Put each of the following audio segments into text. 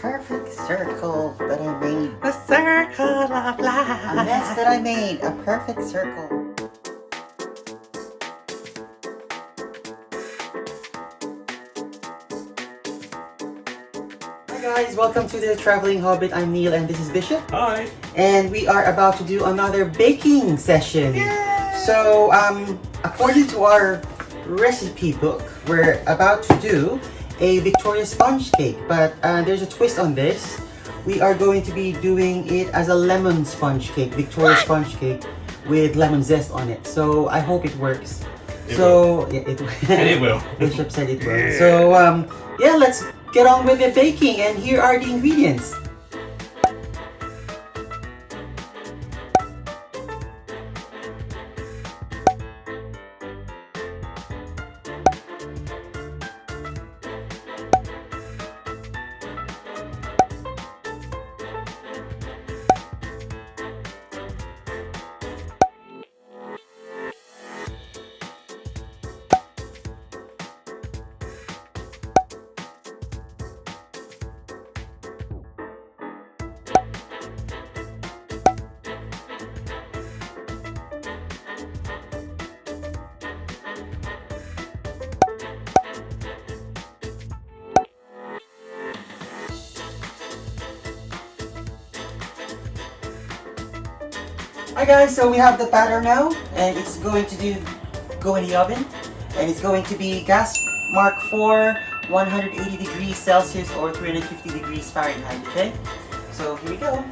perfect circle that I made. A circle of life. A mess that I made. A perfect circle. Hi guys, welcome to the Traveling Hobbit. I'm Neil and this is Bishop. Hi. And we are about to do another baking session. Yay! So, according to our recipe book, we're about to do a Victoria sponge cake, but there's a twist on this. We are going to be doing it as a lemon sponge cake, Victoria sponge cake with lemon zest on it. So I hope it works. It will. Bishop said it will. So yeah, let's get on with the baking, and here are the ingredients. Hi guys, so we have the batter now, and it's going to go in the oven, and it's going to be gas mark 4, 180 degrees Celsius or 350 degrees Fahrenheit, okay? So here we go.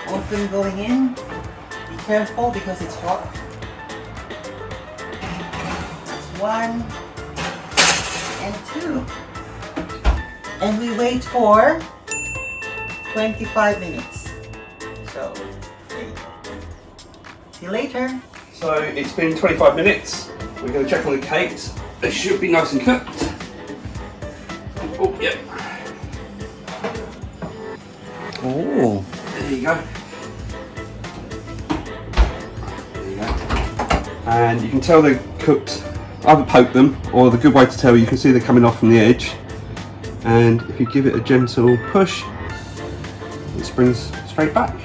Open going in. Be careful because it's hot. That's 1 and 2. And we wait for 25 minutes. So there you go. See you later. So it's been 25 minutes. We're going to check on the cakes. They should be nice and cooked. Oh, yep. Oh. There you go. There you go. And you can tell they're cooked. Either poke them, or the good way to tell, you can see they're coming off from the edge. And if you give it a gentle push, it springs straight back.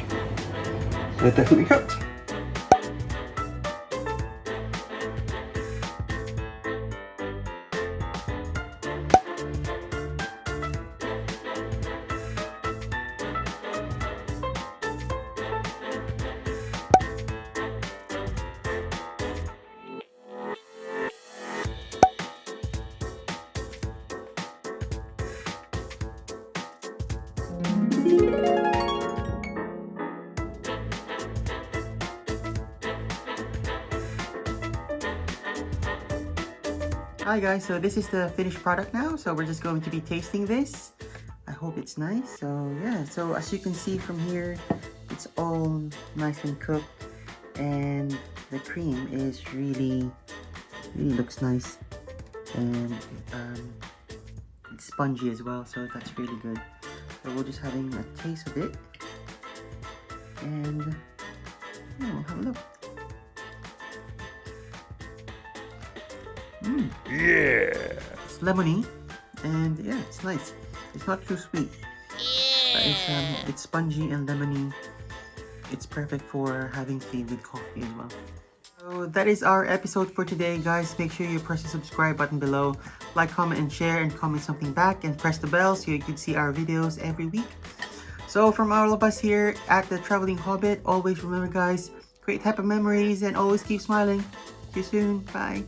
They're definitely cooked. Hi guys, so this is the finished product now, so we're just going to be tasting this. I hope it's nice. So yeah, so as you can see from here, it's all nice and cooked, and the cream is really looks nice, and it's spongy as well, so that's really good. So we're just having a taste of it, and have a look. Yeah! It's lemony, and yeah, it's nice. It's not too sweet, but it's spongy and lemony. It's perfect for having tea with coffee as well. So that is our episode for today, guys. Make sure you press the subscribe button below, like, comment, and share, and comment something back, and press the bell so you can see our videos every week. So from all of us here at the Traveling Hobbit, always remember, guys, great type of memories, and always keep smiling. See you soon. Bye.